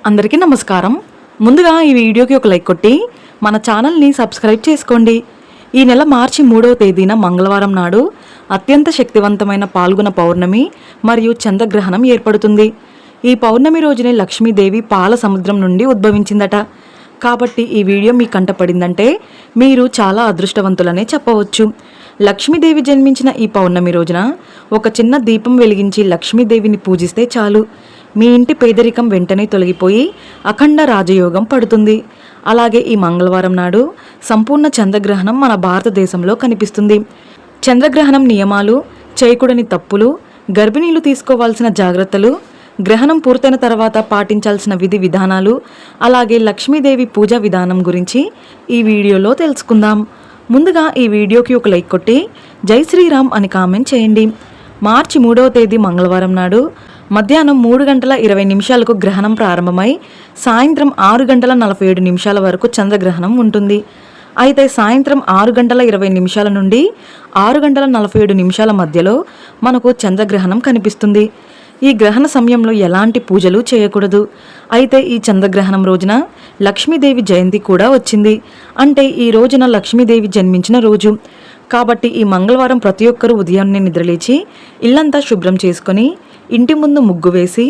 అందరికీ నమస్కారం. ముందుగా ఈ వీడియోకి ఒక లైక్ కొట్టి మన ఛానల్ని సబ్స్క్రైబ్ చేసుకోండి. ఈ నెల మార్చి 3వ తేదీన మంగళవారం నాడు అత్యంత శక్తివంతమైన పాల్గొన పౌర్ణమి మరియు చంద్రగ్రహణం ఏర్పడుతుంది. ఈ పౌర్ణమి రోజునే లక్ష్మీదేవి పాల సముద్రం నుండి ఉద్భవించిందట. కాబట్టి ఈ వీడియో మీ కంటపడిందంటే మీరు చాలా అదృష్టవంతులనే చెప్పవచ్చు. లక్ష్మీదేవి జన్మించిన ఈ పౌర్ణమి రోజున ఒక చిన్న దీపం వెలిగించి లక్ష్మీదేవిని పూజిస్తే చాలు, మీ ఇంటి పేదరికం వెంటనే తొలగిపోయి అఖండ రాజయోగం పడుతుంది. అలాగే ఈ మంగళవారం నాడు సంపూర్ణ చంద్రగ్రహణం మన భారతదేశంలో కనిపిస్తుంది. చంద్రగ్రహణం నియమాలు, చేయకూడని తప్పులు, గర్భిణీలు తీసుకోవాల్సిన జాగ్రత్తలు, గ్రహణం పూర్తయిన తర్వాత పాటించాల్సిన విధి విధానాలు, అలాగే లక్ష్మీదేవి పూజా విధానం గురించి ఈ వీడియోలో తెలుసుకుందాం. ముందుగా ఈ వీడియోకి ఒక లైక్ కొట్టి జై శ్రీరామ్ అని కామెంట్ చేయండి. మార్చి 3వ తేదీ మంగళవారం నాడు మధ్యాహ్నం 3:20 గ్రహణం ప్రారంభమై సాయంత్రం 6:47 వరకు చంద్రగ్రహణం ఉంటుంది. అయితే సాయంత్రం 6:20 నుండి 6:47 మధ్యలో మనకు చంద్రగ్రహణం కనిపిస్తుంది. ఈ గ్రహణ సమయంలో ఎలాంటి పూజలు చేయకూడదు. అయితే ఈ చంద్రగ్రహణం రోజున లక్ష్మీదేవి జయంతి కూడా వచ్చింది. అంటే ఈ రోజున లక్ష్మీదేవి జన్మించిన రోజు. కాబట్టి ఈ మంగళవారం ప్రతి ఒక్కరూ ఉదయాన్నే నిద్రలేచి ఇల్లంతా శుభ్రం చేసుకొని ఇంటి ముందు ముగ్గు వేసి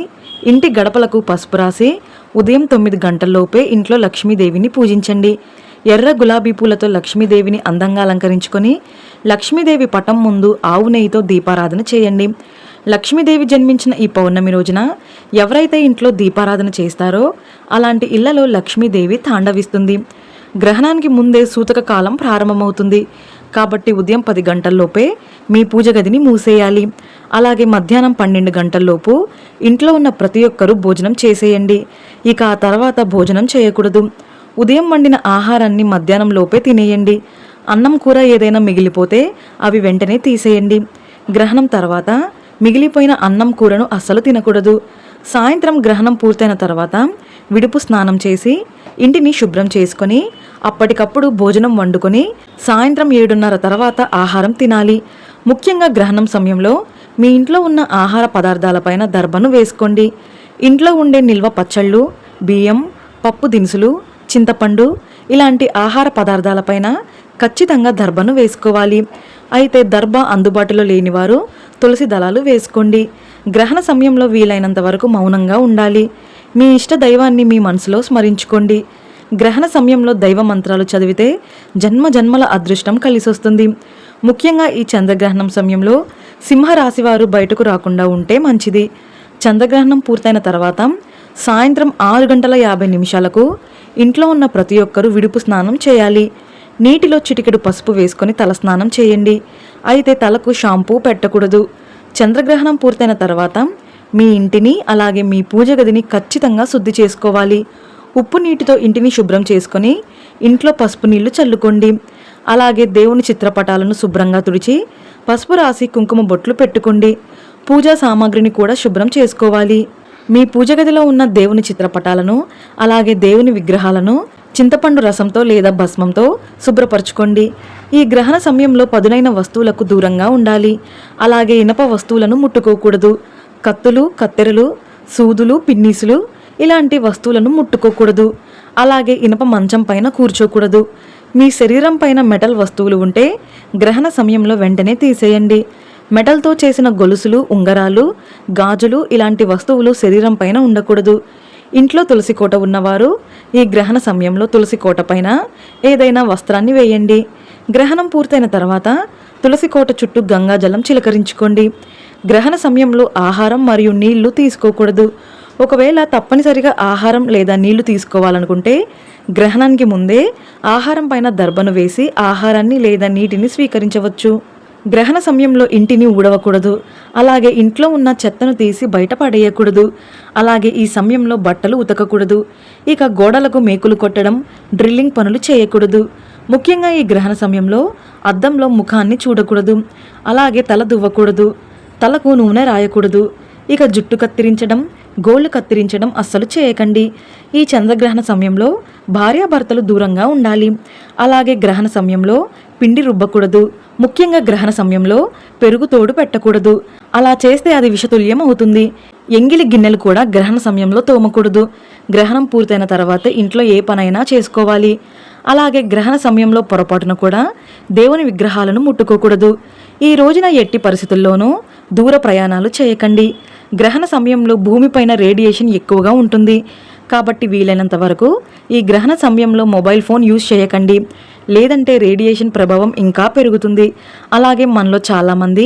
ఇంటి గడపలకు పసుపు రాసి ఉదయం 9 గంటల్లోపే ఇంట్లో లక్ష్మీదేవిని పూజించండి. ఎర్ర గులాబీ పూలతో లక్ష్మీదేవిని అందంగా అలంకరించుకొని లక్ష్మీదేవి పటం ముందు ఆవు నెయ్యితో దీపారాధన చేయండి. లక్ష్మీదేవి జన్మించిన ఈ పౌర్ణమి రోజున ఎవరైతే ఇంట్లో దీపారాధన చేస్తారో అలాంటి ఇళ్లలో లక్ష్మీదేవి తాండవిస్తుంది. గ్రహణానికి ముందే సూతక కాలం ప్రారంభమవుతుంది. కాబట్టి ఉదయం 10 గంటల్లోపే మీ పూజ గదిని మూసేయాలి. అలాగే మధ్యాహ్నం 12 గంటల్లోపు ఇంట్లో ఉన్న ప్రతి ఒక్కరూ భోజనం చేసేయండి. ఇక ఆ తర్వాత భోజనం చేయకూడదు. ఉదయం వండిన ఆహారాన్ని మధ్యాహ్నం లోపే తినేయండి. అన్నం కూర ఏదైనా మిగిలిపోతే అవి వెంటనే తీసేయండి. గ్రహణం తర్వాత మిగిలిపోయిన అన్నం కూరను అస్సలు తినకూడదు. సాయంత్రం గ్రహణం పూర్తయిన తర్వాత విడుపు స్నానం చేసి ఇంటిని శుభ్రం చేసుకొని అప్పటికప్పుడు భోజనం వండుకొని సాయంత్రం 7:30 తర్వాత ఆహారం తినాలి. ముఖ్యంగా గ్రహణం సమయంలో మీ ఇంట్లో ఉన్న ఆహార పదార్థాలపైన దర్భను వేసుకోండి. ఇంట్లో ఉండే నిల్వ పచ్చళ్ళు, బియ్యం, పప్పు దినుసులు, చింతపండు ఇలాంటి ఆహార పదార్థాలపైన ఖచ్చితంగా దర్భను వేసుకోవాలి. అయితే దర్భ అందుబాటులో లేనివారు తులసి దళాలు వేసుకోండి. గ్రహణ సమయంలో వీలైనంత వరకు మౌనంగా ఉండాలి. మీ ఇష్ట దైవాన్ని మీ మనసులో స్మరించుకోండి. గ్రహణ సమయంలో దైవ మంత్రాలు చదివితే జన్మ జన్మల అదృష్టం కలిసొస్తుంది. ముఖ్యంగా ఈ చంద్రగ్రహణం సమయంలో సింహరాశి వారు బయటకు రాకుండా ఉంటే మంచిది. చంద్రగ్రహణం పూర్తయిన తర్వాత సాయంత్రం 6:50 ఇంట్లో ఉన్న ప్రతి ఒక్కరూ విడుపు స్నానం చేయాలి. నీటిలో చిటికెడు పసుపు వేసుకొని తలస్నానం చేయండి. అయితే తలకు షాంపూ పెట్టకూడదు. చంద్రగ్రహణం పూర్తయిన తర్వాత మీ ఇంటిని అలాగే మీ పూజ గదిని ఖచ్చితంగా శుద్ధి చేసుకోవాలి. ఉప్పు నీటితో ఇంటిని శుభ్రం చేసుకొని ఇంట్లో పసుపు నీళ్లు చల్లుకోండి. అలాగే దేవుని చిత్రపటాలను శుభ్రంగా తుడిచి పసుపు రాసి కుంకుమ బొట్లు పెట్టుకోండి. పూజా సామాగ్రిని కూడా శుభ్రం చేసుకోవాలి. మీ పూజ గదిలో ఉన్న దేవుని చిత్రపటాలను అలాగే దేవుని విగ్రహాలను చింతపండు రసంతో లేదా భస్మంతో శుభ్రపరచుకోండి. ఈ గ్రహణ సమయంలో పదునైన వస్తువులకు దూరంగా ఉండాలి. అలాగే ఇనప వస్తువులను ముట్టుకోకూడదు. కత్తులు, కత్తెరలు, సూదులు, పిన్నీసులు ఇలాంటి వస్తువులను ముట్టుకోకూడదు. అలాగే ఇనప మంచం పైన కూర్చోకూడదు. మీ శరీరం పైన మెటల్ వస్తువులు ఉంటే గ్రహణ సమయంలో వెంటనే తీసేయండి. మెటల్తో చేసిన గొలుసులు, ఉంగరాలు, గాజులు ఇలాంటి వస్తువులు శరీరం పైన ఉండకూడదు. ఇంట్లో తులసి కోట ఉన్నవారు ఈ గ్రహణ సమయంలో తులసి కోట పైన ఏదైనా వస్త్రాన్ని వేయండి. గ్రహణం పూర్తయిన తర్వాత తులసి కోట చుట్టూ గంగాజలం చిలకరించుకోండి. గ్రహణ సమయంలో ఆహారం మరియు నీళ్లు తీసుకోకూడదు. ఒకవేళ తప్పనిసరిగా ఆహారం లేదా నీళ్లు తీసుకోవాలనుకుంటే గ్రహణానికి ముందే ఆహారం పైన దర్భను వేసి ఆహారాన్ని లేదా నీటిని స్వీకరించవచ్చు. గ్రహణ సమయంలో ఇంటిని ఊడవకూడదు. అలాగే ఇంట్లో ఉన్న చెత్తను తీసి బయట పడేయకూడదు. అలాగే ఈ సమయంలో బట్టలు ఉతకకూడదు. ఇక గోడలకు మేకులు కొట్టడం, డ్రిల్లింగ్ పనులు చేయకూడదు. ముఖ్యంగా ఈ గ్రహణ సమయంలో అద్దంలో ముఖాన్ని చూడకూడదు. అలాగే తల దువ్వకూడదు. తలకు నూనె రాయకూడదు. ఇక జుట్టు కత్తిరించడం, గోళ్లు కత్తిరించడం అస్సలు చేయకండి. ఈ చంద్రగ్రహణ సమయంలో భార్యాభర్తలు దూరంగా ఉండాలి. అలాగే గ్రహణ సమయంలో పిండి రుబ్బకూడదు. ముఖ్యంగా గ్రహణ సమయంలో పెరుగు తోడు పెట్టకూడదు. అలా చేస్తే అది విషతుల్యం అవుతుంది. ఎంగిలి గిన్నెలు కూడా గ్రహణ సమయంలో తోమకూడదు. గ్రహణం పూర్తయిన తర్వాత ఇంట్లో ఏ పనైనా చేసుకోవాలి. అలాగే గ్రహణ సమయంలో పొరపాటున కూడా దేవుని విగ్రహాలను ముట్టుకోకూడదు. ఈ రోజున ఎట్టి పరిస్థితుల్లోనూ దూర ప్రయాణాలు చేయకండి. గ్రహణ సమయంలో భూమిపైన రేడియేషన్ ఎక్కువగా ఉంటుంది. కాబట్టి వీలైనంత వరకు ఈ గ్రహణ సమయంలో మొబైల్ ఫోన్ యూజ్ చేయకండి. లేదంటే రేడియేషన్ ప్రభావం ఇంకా పెరుగుతుంది. అలాగే మనలో చాలామంది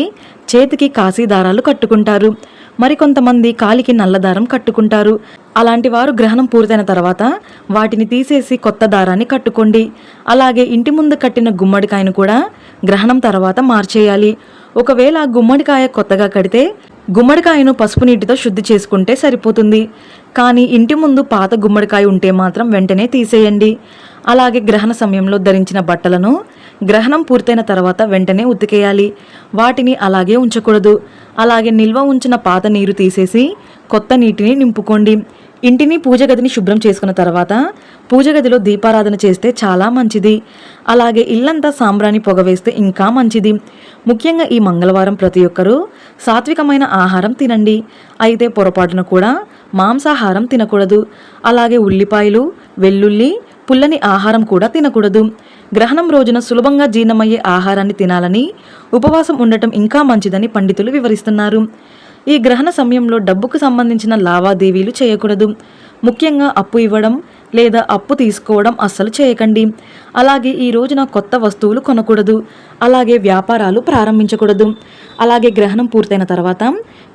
చేతికి కాశీ దారాలు కట్టుకుంటారు. మరికొంతమంది కాలికి నల్లదారం కట్టుకుంటారు. అలాంటి వారు గ్రహణం పూర్తయిన తర్వాత వాటిని తీసేసి కొత్త దారాన్ని కట్టుకోండి. అలాగే ఇంటి ముందు కట్టిన గుమ్మడికాయను కూడా గ్రహణం తర్వాత మార్చేయాలి. ఒకవేళ గుమ్మడికాయ కొత్తగా కడితే గుమ్మడికాయను పసుపు నీటితో శుద్ధి చేసుకుంటే సరిపోతుంది. కానీ ఇంటి ముందు పాత గుమ్మడికాయ ఉంటే మాత్రం వెంటనే తీసేయండి. అలాగే గ్రహణ సమయంలో ధరించిన బట్టలను గ్రహణం పూర్తయిన తర్వాత వెంటనే ఉతికేయాలి. వాటిని అలాగే ఉంచకూడదు. అలాగే నిల్వ ఉంచిన పాత నీరు తీసేసి కొత్త నీటిని నింపుకోండి. ఇంటిని పూజ గదిని శుభ్రం చేసుకున్న తర్వాత పూజ గదిలో దీపారాధన చేస్తే చాలా మంచిది. అలాగే ఇల్లంతా సాంబ్రాణి పొగ వేస్తే ఇంకా మంచిది. ముఖ్యంగా ఈ మంగళవారం ప్రతి ఒక్కరూ సాత్వికమైన ఆహారం తినండి. అయితే పొరపాటున కూడా మాంసాహారం తినకూడదు. అలాగే ఉల్లిపాయలు, వెల్లుల్లి, పుల్లని ఆహారం కూడా తినకూడదు. గ్రహణం రోజున సులభంగా జీర్ణమయ్యే ఆహారాన్ని తినాలని, ఉపవాసం ఉండటం ఇంకా మంచిదని పండితులు వివరిస్తున్నారు. ఈ గ్రహణ సమయంలో డబ్బుకు సంబంధించిన లావాదేవీలు చేయకూడదు. ముఖ్యంగా అప్పు ఇవ్వడం లేదా అప్పు తీసుకోవడం అస్సలు చేయకండి. అలాగే ఈ రోజున కొత్త వస్తువులు కొనకూడదు. అలాగే వ్యాపారాలు ప్రారంభించకూడదు. అలాగే గ్రహణం పూర్తయిన తర్వాత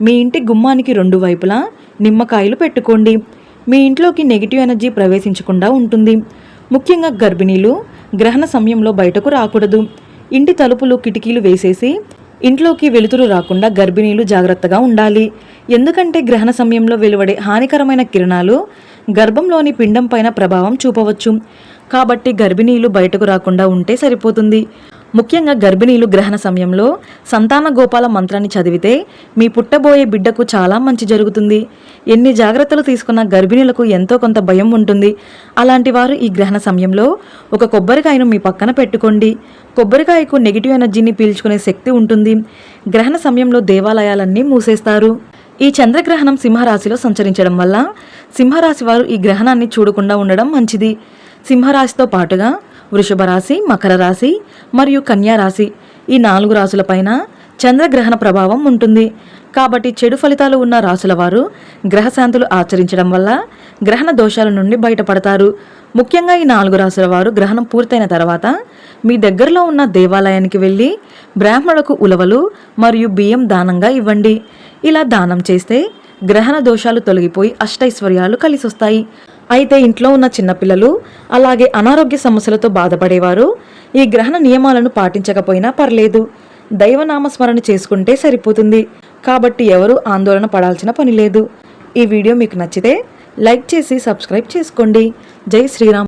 మీ ఇంటి గుమ్మానికి 2 వైపులా నిమ్మకాయలు పెట్టుకోండి. మీ ఇంట్లోకి నెగిటివ్ ఎనర్జీ ప్రవేశించకుండా ఉంటుంది. ముఖ్యంగా గర్భిణీలు గ్రహణ సమయంలో బయటకు రాకూడదు. ఇంటి తలుపులు, కిటికీలు వేసేసి ఇంట్లోకి వెలుతురు రాకుండా గర్భిణీలు జాగ్రత్తగా ఉండాలి. ఎందుకంటే గ్రహణ సమయంలో వెలువడే హానికరమైన కిరణాలు గర్భంలోని పిండం పైన ప్రభావం చూపవచ్చు. కాబట్టి గర్భిణీలు బయటకు రాకుండా ఉంటే సరిపోతుంది. ముఖ్యంగా గర్భిణీలు గ్రహణ సమయంలో సంతాన గోపాల మంత్రాన్ని చదివితే మీ పుట్టబోయే బిడ్డకు చాలా మంచి జరుగుతుంది. ఎన్ని జాగ్రత్తలు తీసుకున్న గర్భిణీలకు ఎంతో కొంత భయం ఉంటుంది. అలాంటి వారు ఈ గ్రహణ సమయంలో ఒక కొబ్బరికాయను మీ పక్కన పెట్టుకోండి. కొబ్బరికాయకు నెగిటివ్ ఎనర్జీని పీల్చుకునే శక్తి ఉంటుంది. గ్రహణ సమయంలో దేవాలయాలన్నీ మూసేస్తారు. ఈ చంద్రగ్రహణం సింహరాశిలో సంచరించడం వల్ల సింహరాశి వారు ఈ గ్రహణాన్ని చూడకుండా ఉండడం మంచిది. సింహరాశితో పాటుగా వృషభ రాశి, మకర రాశి మరియు కన్యా రాశి ఈ 4 రాశులపైన చంద్రగ్రహణ ప్రభావం ఉంటుంది. కాబట్టి చెడు ఫలితాలు ఉన్న రాశుల వారు గ్రహశాంతులు ఆచరించడం వల్ల గ్రహణ దోషాల నుండి బయటపడతారు. ముఖ్యంగా ఈ 4 రాశుల వారు గ్రహణం పూర్తయిన తర్వాత మీ దగ్గరలో ఉన్న దేవాలయానికి వెళ్ళి బ్రాహ్మణులకు ఉలవలు మరియు బియ్యం దానంగా ఇవ్వండి. ఇలా దానం చేస్తే గ్రహణ దోషాలు తొలగిపోయి అష్టైశ్వర్యాలు కలిసొస్తాయి. అయితే ఇంట్లో ఉన్న చిన్నపిల్లలు అలాగే అనారోగ్య సమస్యలతో బాధపడేవారు ఈ గ్రహణ నియమాలను పాటించకపోయినా పర్లేదు. దైవనామస్మరణ చేసుకుంటే సరిపోతుంది. కాబట్టి ఎవరూ ఆందోళన పడాల్సిన పని లేదు. ఈ వీడియో మీకు నచ్చితే లైక్ చేసి సబ్స్క్రైబ్ చేసుకోండి. జై శ్రీరామ్.